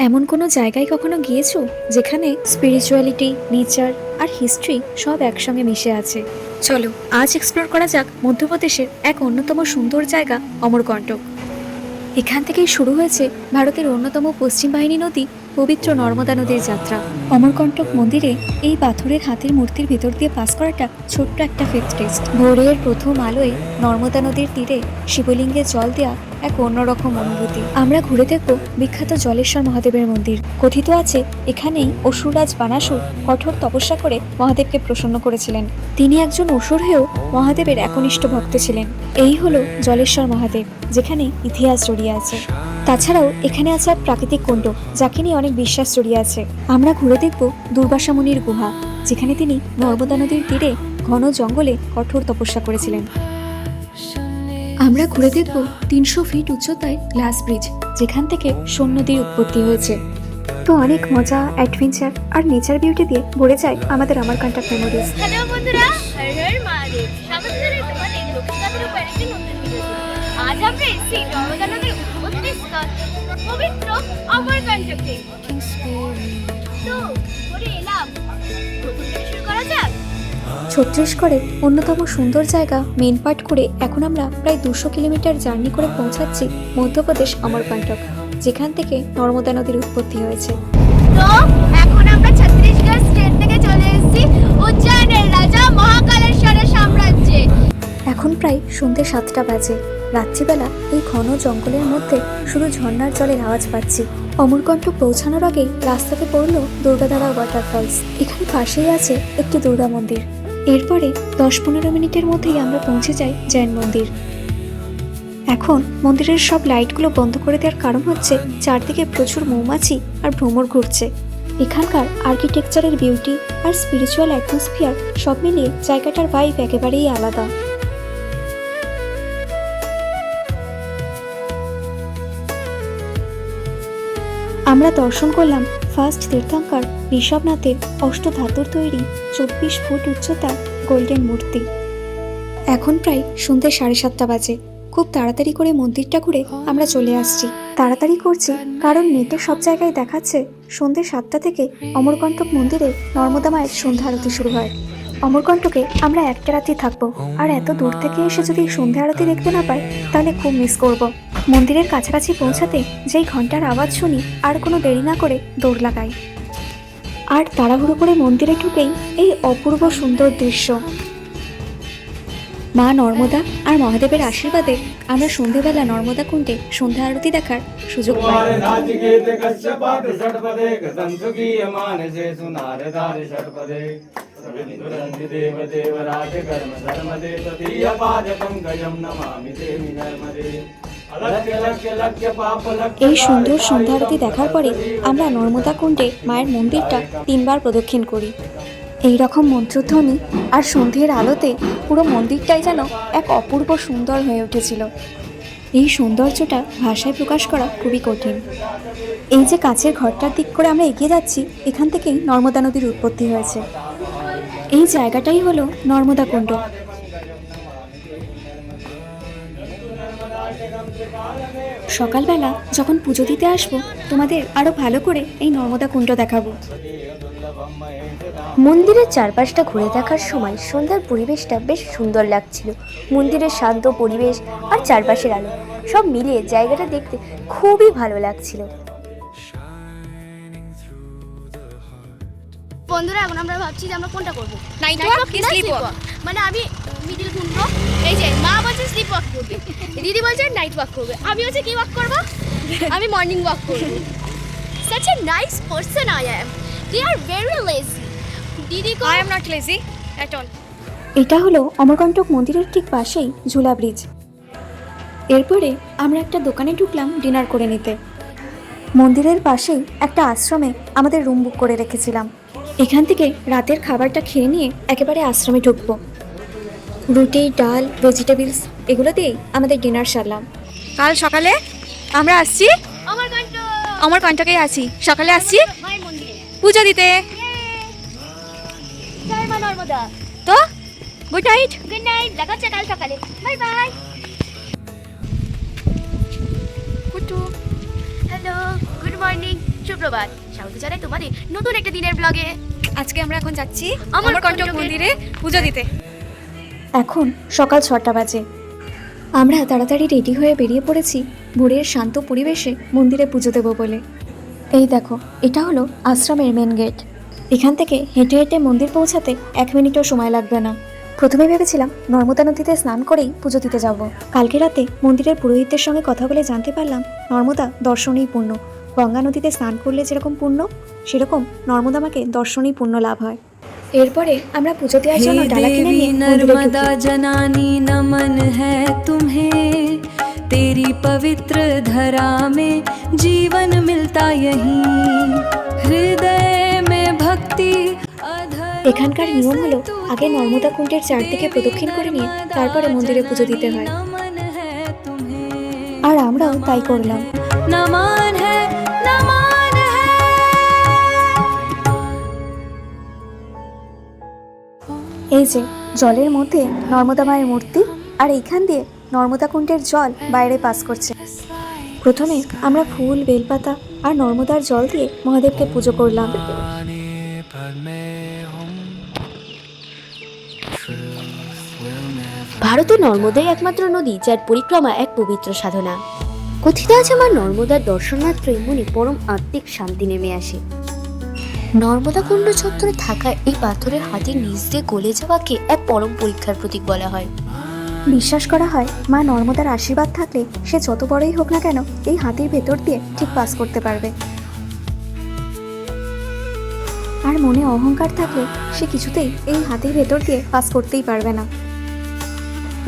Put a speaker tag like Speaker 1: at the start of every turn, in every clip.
Speaker 1: এমন কোনো জায়গায় কখনো গিয়েছো যেখানে স্পিরিচুয়ালিটি, নেচার আর হিস্ট্রি সব একসঙ্গে মিশে আছে? চলো আজ এক্সপ্লোর করা যাক মধ্যপ্রদেশের এক অন্যতম সুন্দর জায়গা অমরকণ্টক। এখান থেকেই শুরু হয়েছে ভারতের অন্যতম পশ্চিম বাহিনী নদী পবিত্র নর্মদা নদীর যাত্রা। অমরকণ্টক মন্দিরে এই পাথরের হাতির মূর্তির ভেতর দিয়ে পাস করাটা ছোট্ট একটা ফেথ টেস্ট। ভোরের প্রথম আলোয় নর্মদা নদীর তীরে শিবলিঙ্গে জল দেওয়া এক অন্যরকম অনুভূতি। আমরা ঘুরে দেখব বিখ্যাত জলেশ্বর মহাদেবের মন্দির। কথিত আছে এখানেই অসুররাজ বানাসুর কঠোর তপস্যা করে মহাদেবকে প্রসন্ন করেছিলেন। তিনি একজন অসুর হয়েও মহাদেবের একনিষ্ঠ ভক্ত ছিলেন। এই হলো জলেশ্বর মহাদেব, যেখানে ইতিহাস জড়িয়ে আছে। তাছাড়াও এখানে আছে এক প্রাকৃতিক কুণ্ড, যাকে নিয়ে অনেক বিশ্বাস জড়িয়ে আছে। আমরা ঘুরে দেখব দুর্বাসা মুনির গুহা, যেখানে তিনি নর্মদা নদীর তীরে ঘন জঙ্গলে কঠোর তপস্যা করেছিলেন। আমরা ঘুরে দেখব 300 ফিট উচ্চতায় গ্লাস ব্রিজ, যেখান থেকে সোন নদীর উৎপত্তি হয়েছে। তো অনেক মজা, অ্যাডভেঞ্চার আর নেচার বিউটি দিয়ে ভরে যায় আমাদের অমরকণ্টক মেমোরিজ।
Speaker 2: হ্যালো বন্ধুরা, হর হর মহাদেব। স্বাগত জানাই তোমাদের লক্ষ্মীকান্তের উপর একটি নতুন ভিডিওতে। আজ আমরা এসেছি নর্মদা নদীর উৎপত্তিস্থল পবিত্র অমরকণ্টকে। তো ঘুরে এলাম, প্রথম থেকে শুরু করা যাক।
Speaker 1: ছত্তিশগড়ের অন্যতম সুন্দর জায়গা মেন পার্ট করে এখন আমরা প্রায় 200 কিলোমিটার জার্নি করে পৌঁছাচ্ছি মধ্যপ্রদেশ অমরকণ্টক, যেখান থেকে নর্মদা নদীর উৎপত্তি হয়েছে।
Speaker 2: তো এখন আমরা ছত্তিশগড় স্টেট থেকে চলে এসেছি উজ্জয়নের রাজা মহাকালেশ্বরের সাম্রাজ্যে।
Speaker 1: এখন প্রায় সন্ধ্যে 7টা বাজে। রাত্রিবেলা এই ঘন জঙ্গলের মধ্যে শুধু ঝর্ণার জলের আওয়াজ পাচ্ছি। অমরকণ্টক পৌঁছানোর আগেই রাস্তাতে পড়লো দুর্গাধারা ওয়াটারফলস। এখানে পাশেই আছে একটি দুর্গা মন্দির। এরপরে 10-15 মিনিটের মধ্যেই আমরা পৌঁছে যাই জৈন মন্দির। এখন মন্দিরের সব লাইটগুলো বন্ধ করে দেওয়ার কারণ হচ্ছে চারদিকে প্রচুর মৌমাছি আর ভ্রমর ঘুরছে। এখানকার আর্কিটেকচারের বিউটি আর স্পিরিচুয়াল অ্যাটমসফিয়ার সব মিলিয়ে জায়গাটার ভাইব একেবারেই আলাদা। আমরা দর্শন করলাম ফার্স্ট তীর্থঙ্কর ঋষভনাথের অষ্টধাতুর তৈরি 24 ফুট উচ্চতার গোল্ডেন মূর্তি। এখন প্রায় সন্ধ্যে 7:30 বাজে। খুব তাড়াতাড়ি করে মন্দিরটা ঘুরে আমরা চলে আসছি। তাড়াতাড়ি করছি কারণ নেটে সব জায়গায় দেখাচ্ছে সন্ধ্যে 7টা থেকে অমরকণ্টক মন্দিরে নর্মদা মায়ের সন্ধ্যা আরতি শুরু হয়। অমরকণ্টকে আমরা একটা রাত্রি থাকবো, আর এত দূর থেকে এসে যদি সন্ধ্যা আরতি দেখতে না পাই তাহলে খুব মিস করব। মন্দিরের কাছাকাছি পৌঁছাতে যেই ঘন্টার আওয়াজ শুনি আর কোনো দেরি না করে দৌড় লাগাই। আর তাড়াহুড়ো করে মন্দিরে ঢুকেই এই অপূর্ব সুন্দর দৃশ্য। মা নর্মদা আর মহাদেবের আশীর্বাদে আমরা সন্ধ্যেবেলা নর্মদা কুণ্ডে সন্ধ্যা আরতি দেখার সুযোগ পাই। এই সুন্দর সন্ধ্যা আরতি দেখার পরে আমরা নর্মদা কুণ্ডে মায়ের মন্দিরটা 3 বার প্রদক্ষিণ করি। এই রকম মন্ত্রধ্বনি আর সন্ধ্যের আলোতে পুরো মন্দিরটাই যেন এক অপূর্ব সুন্দর হয়ে উঠেছিল। এই সৌন্দর্যটা ভাষায় প্রকাশ করা খুবই কঠিন। এই যে কাছের ঘরটার দিক করে আমরা এগিয়ে যাচ্ছি, এখান থেকেই নর্মদা নদীর উৎপত্তি হয়েছে। এই জায়গাটাই হলো নর্মদা কুণ্ড। সকালবেলা যখন পুজো দিতে আসবো, তোমাদের আরো ভালো করে এই নর্মদা কুণ্ড দেখাবো।
Speaker 3: মন্দিরের চারপাশটা ঘুরে দেখার সময় সন্ধ্যার পরিবেশটা বেশ সুন্দর লাগছিল। মন্দিরের শান্ত পরিবেশ আর চারপাশের আলো সব মিলিয়ে জায়গাটা দেখতে খুবই ভালো লাগছিল।
Speaker 2: বন্ধুরা, এখন আমরা ভাবছি যে আমরা কোনটা করবো, নাইট ওয়াক কি স্লিপ ওয়াক। মানে আমি মিডিল ঘুরবো, এই যে মা বলছে স্লিপ ওয়াক করবে, দিদি বলছে নাইট ওয়াক করবে, আমি হচ্ছে কি ওয়াক করবো, আমি মর্নিং ওয়াক করবো। such a nice person I am. They are very lazy. Didi ko I am not lazy at all.
Speaker 1: এটা হলো অমরকণ্টক মন্দিরের ঠিক পাশেই ঝুলা ব্রিজ। এরপরে আমরা একটা দোকানে ঢুকলাম ডিনার করে নিতে। মন্দিরের পাশেই একটা আশ্রমে আমাদের রুম বুক করে রেখেছিলাম। এখান থেকে রাতের খাবারটা খেয়ে নিয়ে একেবারে আশ্রমে ঢুকবো। রুটি, ডাল, ভেজিটেবলস এগুলো দিয়েই আমাদের ডিনার সারলাম।
Speaker 4: কাল সকালে আমরা আসছি অমরকণ্টকেই আছি, সকালে আসছি
Speaker 2: মায়ের মন্দিরে
Speaker 4: পুজো দিতে।
Speaker 2: জয় মা নর্মদা।
Speaker 4: তো গুড নাইট।
Speaker 2: গুড নাইট, দেখা হচ্ছে কাল সকালে। Bye bye.
Speaker 4: Kutu
Speaker 2: hello, good morning, শুভ সুপ্রভাত, স্বাগত জানাই তোমাদের নতুন একটা দিনের ব্লগে।
Speaker 4: আজকে আমরা এখন যাচ্ছি
Speaker 2: অমরকণ্টক
Speaker 4: মন্দিরে পুজো দিতে।
Speaker 1: এখন সকাল 6টা বাজে। আমরা তাড়াতাড়ি রেডি হয়ে বেরিয়ে পড়েছি ভোরের শান্ত পরিবেশে মন্দিরে পুজো দেবো বলে। এই দেখো, এটা হলো আশ্রমের মেন গেট। এখান থেকে হেঁটে হেঁটে মন্দির পৌঁছাতে 1 মিনিটও সময় লাগবে না। প্রথমে ভেবেছিলাম নর্মদা নদীতে স্নান করেই পুজো দিতে যাব। কালকে রাতে মন্দিরের পুরোহিতদের সঙ্গে কথা বলে জানতে পারলাম নর্মদা দর্শনেই পুণ্য। গঙ্গা নদীতে স্নান করলে যেরকম পুণ্য, সেরকম নর্মদা মাকে দর্শনেই পুণ্য লাভ হয়। এরপরে আমরা পুজো দেওয়ার জন্য ডালা কিনে নিয়ে মন্দিরে
Speaker 5: नर्मदा
Speaker 1: ঢুকি।
Speaker 5: जनानी नमन है तुम्हें, तेरी पवित्र धरा में जीवन मिलता यहीं, हृदय में भक्ति
Speaker 1: এখানকার নিয়ম হলো আগে নর্মদা কুণ্ডের চারদিকে প্রদক্ষিণ করে নিয়ে তারপরে মন্দিরে পুজো দিতে হয়,
Speaker 5: नमन है तुम्हें,
Speaker 1: আর আমরাও তাই করলাম।
Speaker 5: नमन है नमन है।
Speaker 1: এই যে জলের মধ্যে নর্মদা মায়ের মূর্তি, আর এইখান দিয়ে নর্মদা কুণ্ডের জল বাইরে পাস করছে। প্রথমে আমরা ফুল, বেলপাতা আর নর্মদার জল দিয়ে মহাদেবকে পুজো করলাম।
Speaker 3: ভারতের নর্মদাই একমাত্র নদী যার পরিক্রমা এক পবিত্র সাধনা। কথিত আছে মা নর্মদার দর্শন মাত্রই মনে পরম আত্মিক শান্তি নেমে আসে। নর্মদা কুণ্ড চত্বরে থাকা এই পাথরের হাতির নিচ দিয়ে গলে যাওয়াকে এক পরম পরীক্ষার প্রতীক বলা হয়।
Speaker 1: বিশ্বাস করা হয় মা নর্মদার আশীর্বাদ থাকলে সে যত বড়ই হোক না কেন এই হাতির ভেতর দিয়ে ঠিক পাস করতে পারবে, আর মনে অহংকার থাকলে সে কিছুতেই এই হাতির ভেতর দিয়ে পাস করতেই পারবে না।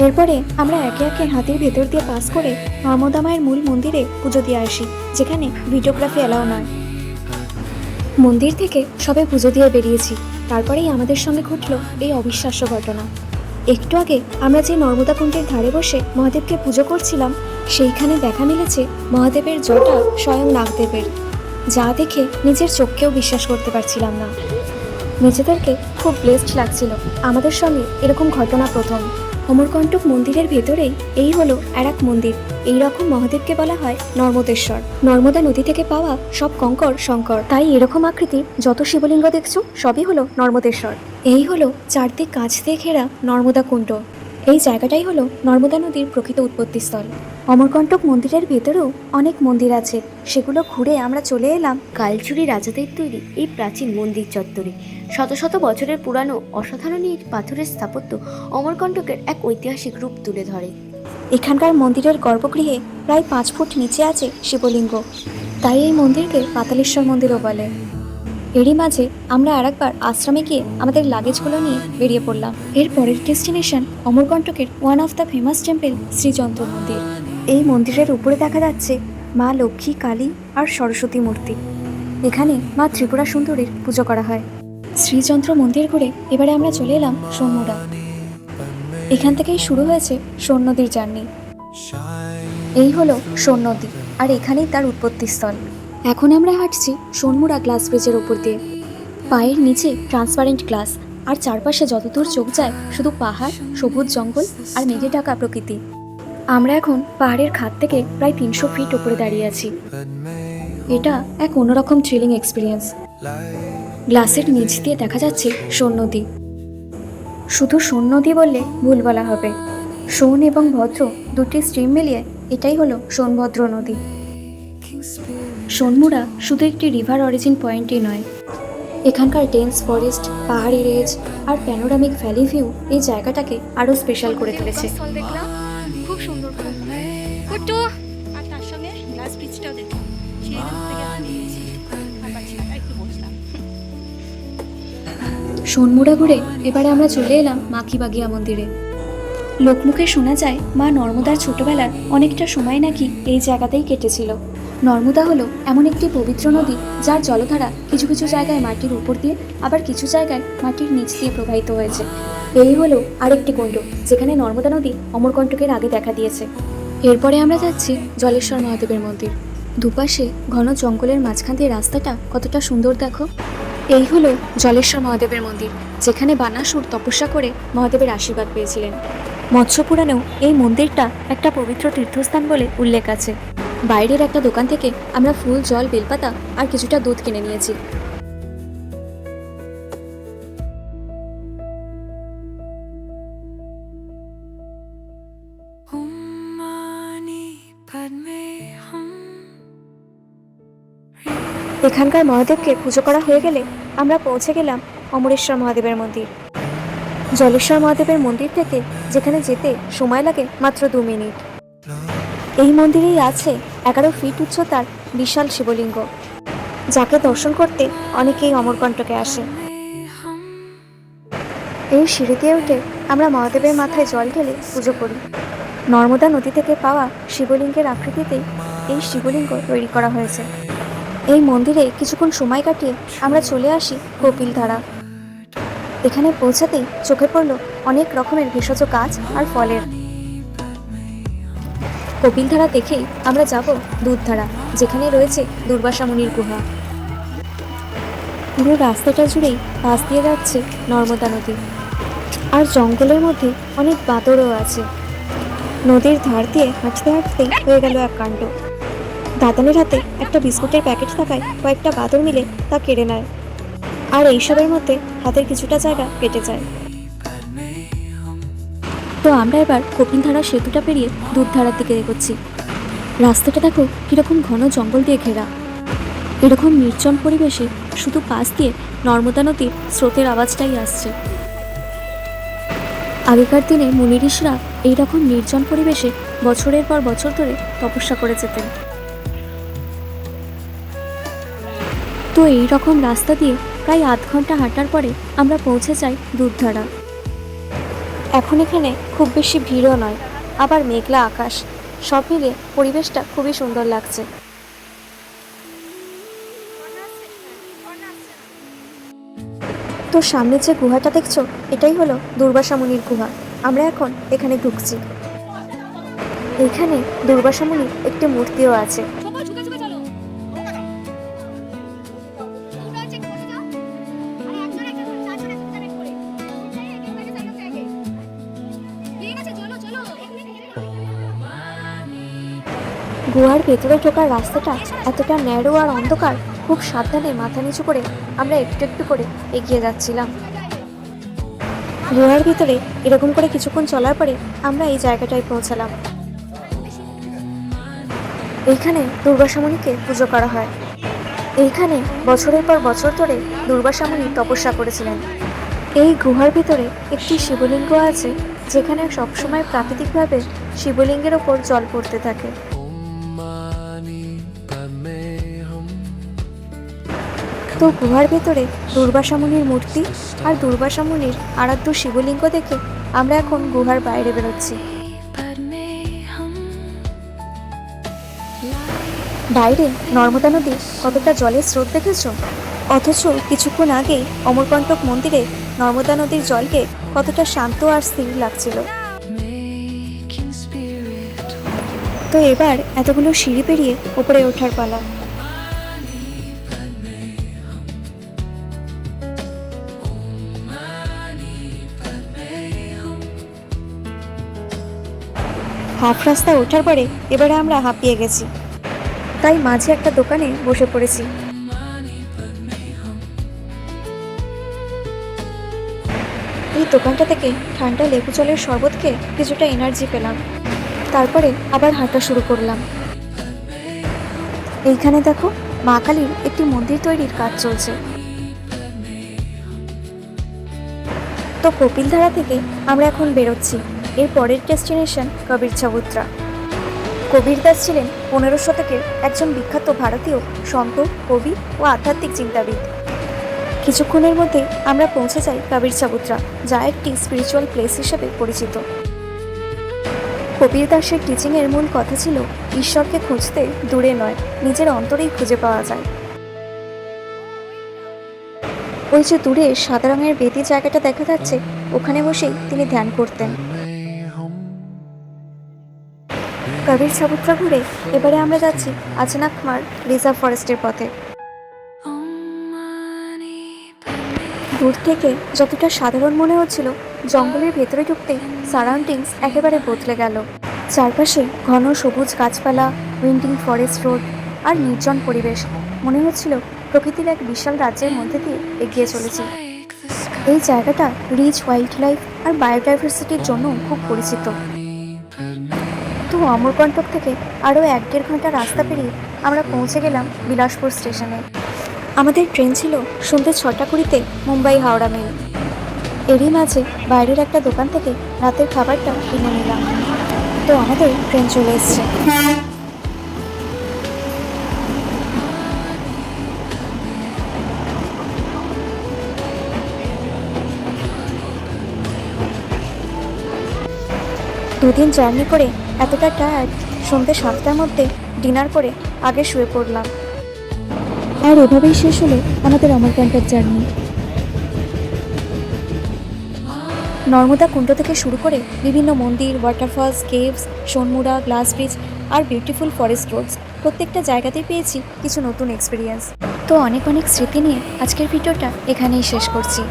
Speaker 1: এরপরে আমরা একে একে হাতির ভেতর দিয়ে পাস করে নর্মদা মায়ের মূল মন্দিরে পুজো দিয়ে আসি, যেখানে ভিডিওগ্রাফি এলাও নয়। মন্দির থেকে সবে পুজো দিয়ে বেরিয়েছি, তারপরেই আমাদের সঙ্গে ঘটলো এই অবিশ্বাস্য ঘটনা। একটু আগে আমরা যে নর্মদা কুণ্ডের ধারে বসে মহাদেবকে পুজো করছিলাম, সেইখানে দেখা মিলেছে মহাদেবের জটা স্বয়ং নাগদেবের, যা দেখে নিজের চোখকেও বিশ্বাস করতে পারছিলাম না। নিজেদেরকে খুব ব্লেসড লাগছিল। আমাদের সঙ্গে এরকম ঘটনা প্রথম। অমরকণ্টক মন্দিরের ভেতরেই এই হলো আর এক মন্দির। এই রকম মহাদেবকে বলা হয় নর্মদেশ্বর। নর্মদা নদী থেকে পাওয়া সব কঙ্কর শঙ্কর, তাই এরকম আকৃতির যত শিবলিঙ্গ দেখছো সবই হলো নর্মদেশ্বর। এই হলো চারদিক কাঁচ দিয়ে ঘেরা নর্মদা কুণ্ড। এই জায়গাটাই হলো নর্মদা নদীর প্রকৃত উৎপত্তিস্থল। অমরকণ্টক মন্দিরের ভেতরেও অনেক মন্দির আছে, সেগুলো ঘুরে আমরা চলে এলাম
Speaker 3: কালচুরি রাজাদের তৈরি এই প্রাচীন মন্দির চত্বরে। শত শত বছরের পুরানো অসাধারণ এই পাথরের স্থাপত্য অমরকণ্টকের এক ঐতিহাসিক রূপ তুলে ধরে।
Speaker 1: এখানকার মন্দিরের গর্ভগৃহে প্রায় 5 ফুট নিচে আছে শিবলিঙ্গ, তাই এই মন্দিরকে পাতালেশ্বর মন্দিরও বলে। এরই মাঝে আমরা আরেকবার আশ্রমে গিয়ে আমাদের লাগেজগুলো নিয়ে বেরিয়ে পড়লাম। এর পরের ডেস্টিনেশন অমরকণ্টকের one of the famous temple Shriyantra মন্দির। এই মন্দিরের উপরে দেখা যাচ্ছে মা লক্ষ্মী, কালী আর সরস্বতী মূর্তি। এখানে মা ত্রিপুরা সুন্দরীর পুজো করা হয়। শ্রীযন্ত্র মন্দির ঘুরে এবারে আমরা চলে এলাম সোনমুড়া। এখান থেকেই শুরু হয়েছে সোন নদীর জার্নি। এই হলো সোন নদী, আর এখানেই তার উৎপত্তিস্থল। এখন আমরা হাঁটছি সোনমুড়া গ্লাস ব্রিজের উপর দিয়ে। পায়ের নিচে ট্রান্সপারেন্ট গ্লাস, আর চারপাশে যতদূর চোখ যায় শুধু পাহাড়, সবুজ জঙ্গল আর মেঘে ঢাকা প্রকৃতি। আমরা এখন পাহাড়ের খাদ থেকে প্রায় 300 ফিট উপরে দাঁড়িয়ে আছি। এটা এক অন্যরকম থ্রিলিং এক্সপিরিয়েন্স। গ্লাসের নিচ দিয়ে দেখা যাচ্ছে সোন নদী। শুধু সোন নদী বললে ভুল বলা হবে। সোন এবং ভদ্র দুটি স্ট্রিম মিলিয়ে এটাই হলো সোনভদ্র নদী। সোনমুড়া শুধু একটি রিভার অরিজিন পয়েন্টই নয়, এখানকার ডেন্স ফরেস্ট, পাহাড়ি রেঞ্জ আর প্যানোরামিক ভ্যালি ভিউ এই জায়গাটাকে আরও স্পেশাল করে তুলেছে।
Speaker 4: স্থল দেখলাম খুব সুন্দর ছোট্ট, আর তার সঙ্গে গ্লাস ব্রিজটাও দেখলাম। সেখান থেকে আমি আর পাচ্ছি না, একটু বসলাম।
Speaker 1: সোনমুড়া ঘুরে এবারে আমরা চলে এলাম মাখিবাগিয়া মন্দিরে। লোকমুখে শোনা যায় মা নর্মদার ছোটবেলার অনেকটা সময় নাকি এই জায়গাতেই কেটেছিল। নর্মদা হলো এমন একটি পবিত্র নদী যার জলধারা কিছু কিছু জায়গায় মাটির উপর দিয়ে, আবার কিছু জায়গায় মাটির নিচ দিয়ে প্রবাহিত হয়েছে। এই হলো আরেকটি কুণ্ড যেখানে নর্মদা নদী অমরকণ্টকের আগে দেখা দিয়েছে। এরপরে আমরা যাচ্ছি জলেশ্বর মহাদেবের মন্দির। দুপাশে ঘন জঙ্গলের মাঝখান দিয়ে রাস্তাটা কতটা সুন্দর দেখো। এই হলো জলেশ্বর মহাদেবের মন্দির, যেখানে বানাসুর তপস্যা করে মহাদেবের আশীর্বাদ পেয়েছিলেন। মৎস্য পুরাণেও এই মন্দিরটা একটা পবিত্র তীর্থস্থান বলে উল্লেখ আছে। বাইরের একটা দোকান থেকে আমরা ফুল, জল, বেলপাতা আর কিছুটা দুধ কিনে নিয়েছি।
Speaker 5: ओम मानी पद्मे हम
Speaker 1: এখানকার মহাদেবকে পুজো করা হয়ে গেলে আমরা পৌঁছে গেলাম অমরেশ্বর মহাদেবের মন্দির। জলেশ্বর মহাদেবের মন্দির থেকে যেখানে যেতে সময় লাগে মাত্র 2 মিনিট। এই মন্দিরেই আছে 11 ফিট উচ্চতার বিশাল শিবলিঙ্গ, যাকে দর্শন করতে অনেকেই অমরকণ্টকে আসে। এই সিঁড়ি দিয়ে উঠে আমরা মহাদেবের মাথায় জল ঢেলে পুজো করি। নর্মদা নদী থেকে পাওয়া শিবলিঙ্গের আকৃতিতেই এই শিবলিঙ্গ তৈরি করা হয়েছে। এই মন্দিরে কিছুক্ষণ সময় কাটিয়ে আমরা চলে আসি কপিলধারা। এখানে পৌঁছাতেই চোখে পড়ল অনেক রকমের ভেষজ গাছ আর ফলের। কপিলধারা দেখেই আমরা যাব দুধধারা, যেখানে রয়েছে দুর্বাসা মুনির গুহা। পুরো রাস্তাটা জুড়েই পাশ দিয়ে যাচ্ছে নর্মদা নদী, আর জঙ্গলের মধ্যে অনেক বাদরও আছে। নদীর ধার দিয়ে হাঁটতে হাঁটতেই হয়ে গেল এক কাণ্ড। দাদানের হাতে একটা বিস্কুটের প্যাকেট থাকায় কয়েকটা বাদর মিলে তা কেড়ে নেয়, আর এইসবের মধ্যে হাতের কিছুটা জায়গা কেটে যায়। তো আমরা এবার কপিলধারা সেতুটা পেরিয়ে দুধধারার দিকে এগোচ্ছি। রাস্তাটা দেখো কিরকম ঘন জঙ্গল দিয়ে ঘেরা। এরকম নির্জন পরিবেশে শুধু পাশ দিয়ে নর্মদা নদীর স্রোতের আওয়াজটাই আসছে। আগেকার দিনে মুনি ঋষিরা এইরকম নির্জন পরিবেশে বছরের পর বছর ধরে তপস্যা করে যেতেন। তো এই রকম রাস্তা দিয়ে প্রায় আধ ঘন্টা হাঁটার পরে আমরা পৌঁছে যাই দুধধারা। এখন এখানে খুব বেশি ভিড়ও নয়, আবার মেঘলা আকাশ, সব মিলে পরিবেশটা খুবই সুন্দর লাগছে। তো সামনে যে গুহাটা দেখছো, এটাই হলো দুর্বাসা মুনির গুহা। আমরা এখন এখানে ঢুকছি। এখানে দুর্বাসা মুনির একটি মূর্তিও আছে। গুহার ভেতরে ঢোকার রাস্তাটা এতটা ন্যারো আর অন্ধকার, খুব সাবধানে মাথা নিচু করে আমরা একটু একটু করে এগিয়ে যাচ্ছিলাম। গুহার ভিতরে এরকম করে কিছুক্ষণ চলার পরে আমরা এই জায়গাটায় পৌঁছালাম। এইখানে দুর্বাসা মুনিকে পুজো করা হয়। এইখানে বছরের পর বছর ধরে দুর্বাসা মুনি তপস্যা করেছিলেন। এই গুহার ভিতরে একটি শিবলিঙ্গ আছে, যেখানে সবসময় প্রাকৃতিকভাবে শিবলিঙ্গের ওপর জল পড়তে থাকে। তো গুহার ভেতরে দুর্বাসা মুনির মূর্তি আর দুর্বাসা মুনির আরাধ্য শিবলিঙ্গ দেখে আমরা এখন গুহার বাইরে বেরোচ্ছি। বাইরে নর্মদা নদী কতটা জলের স্রোত দেখেছো? অথচ কিছুক্ষণ আগেই অমরকণ্টক মন্দিরে নর্মদা নদীর জলকে কতটা শান্ত আর স্থির লাগছিল। তো এবার এতগুলো সিঁড়ি পেরিয়ে উপরে ওঠার পালা। হাফ রাস্তা ওঠার পরে এবারে আমরা হাঁপিয়ে গেছি, তাই মাঝে একটা দোকানে বসে পড়েছি। এই দোকানটা থেকে ঠান্ডা লেবু জলের শরবত খেয়ে কিছুটা এনার্জি পেলাম। তারপরে আবার হাঁটা শুরু করলাম। এইখানে দেখো মা কালীর একটি মন্দির তৈরির কাজ চলছে। তো কপিলধারা থেকে আমরা এখন বেরোচ্ছি। এর পরের ডেস্টিনেশন কবির চাবুত্রা। কবির দাস ছিলেন 15 শতকের একজন বিখ্যাত ভারতীয় সন্ত, কবি ও আধ্যাত্মিক চিন্তাবিদ। কিছুক্ষণের মধ্যে আমরা পৌঁছে যাই কবির চাবুত্রা, যা একটি স্পিরিচুয়াল প্লেস হিসেবে পরিচিত। কবির দাসের টিচিংয়ের মূল কথা ছিল ঈশ্বরকে খুঁজতে দূরে নয়, নিজের অন্তরেই খুঁজে পাওয়া যায়। ওই যে দূরে সাদা রঙের বেদি জায়গাটা দেখা যাচ্ছে, ওখানে বসেই তিনি ধ্যান করতেন। কবির চাবুত্রা ঘুরে এবারে আমরা যাচ্ছি আচনাকমার রিজার্ভ ফরেস্টের পথে। দূর থেকে যতটা সাধারণ মনে হচ্ছিল, জঙ্গলের ভেতরে ঢুকতে সারাউন্ডিংস একেবারে বদলে গেল। চারপাশে ঘন সবুজ গাছপালা, উইন্ডিং ফরেস্ট রোড আর নির্জন পরিবেশ। মনে হচ্ছিল প্রকৃতির এক বিশাল রাজ্যের মধ্যে দিয়ে এগিয়ে চলেছি।
Speaker 5: like the sky.
Speaker 1: এই জায়গাটা রিচ ওয়াইল্ড লাইফ আর বায়োডাইভার্সিটির জন্য খুব পরিচিত। তো অমরকণ্টক থেকে আরও 1-1.5 ঘন্টা রাস্তা পেরিয়ে আমরা পৌঁছে গেলাম বিলাসপুর স্টেশনে। আমাদের ট্রেন ছিল সন্ধ্যে 6:20 মুম্বাই হাওড়া মেল। এরই মাঝে বাইরের একটা দোকান থেকে রাতের খাবারটা কিনে নিলাম। তো আমাদের ট্রেন চলে এসছে। দুদিন জার্নি করে এতটা টায়ার্ড, সন্ধ্যে 7টার মধ্যে ডিনার করে আগে শুয়ে পড়লাম। আর এভাবেই শেষ হলো আমাদের অমরকণ্টক জার্নি। নর্মদা কুণ্ড থেকে শুরু করে বিভিন্ন মন্দির, ওয়াটারফলস, কেভস, সোনমুড়া, গ্লাস ব্রিজ আর বিউটিফুল ফরেস্ট রোডস, প্রত্যেকটা জায়গাতেই পেয়েছি কিছু নতুন এক্সপিরিয়েন্স। তো অনেক অনেক স্মৃতি নিয়ে আজকের ভিডিওটা এখানেই শেষ করছি।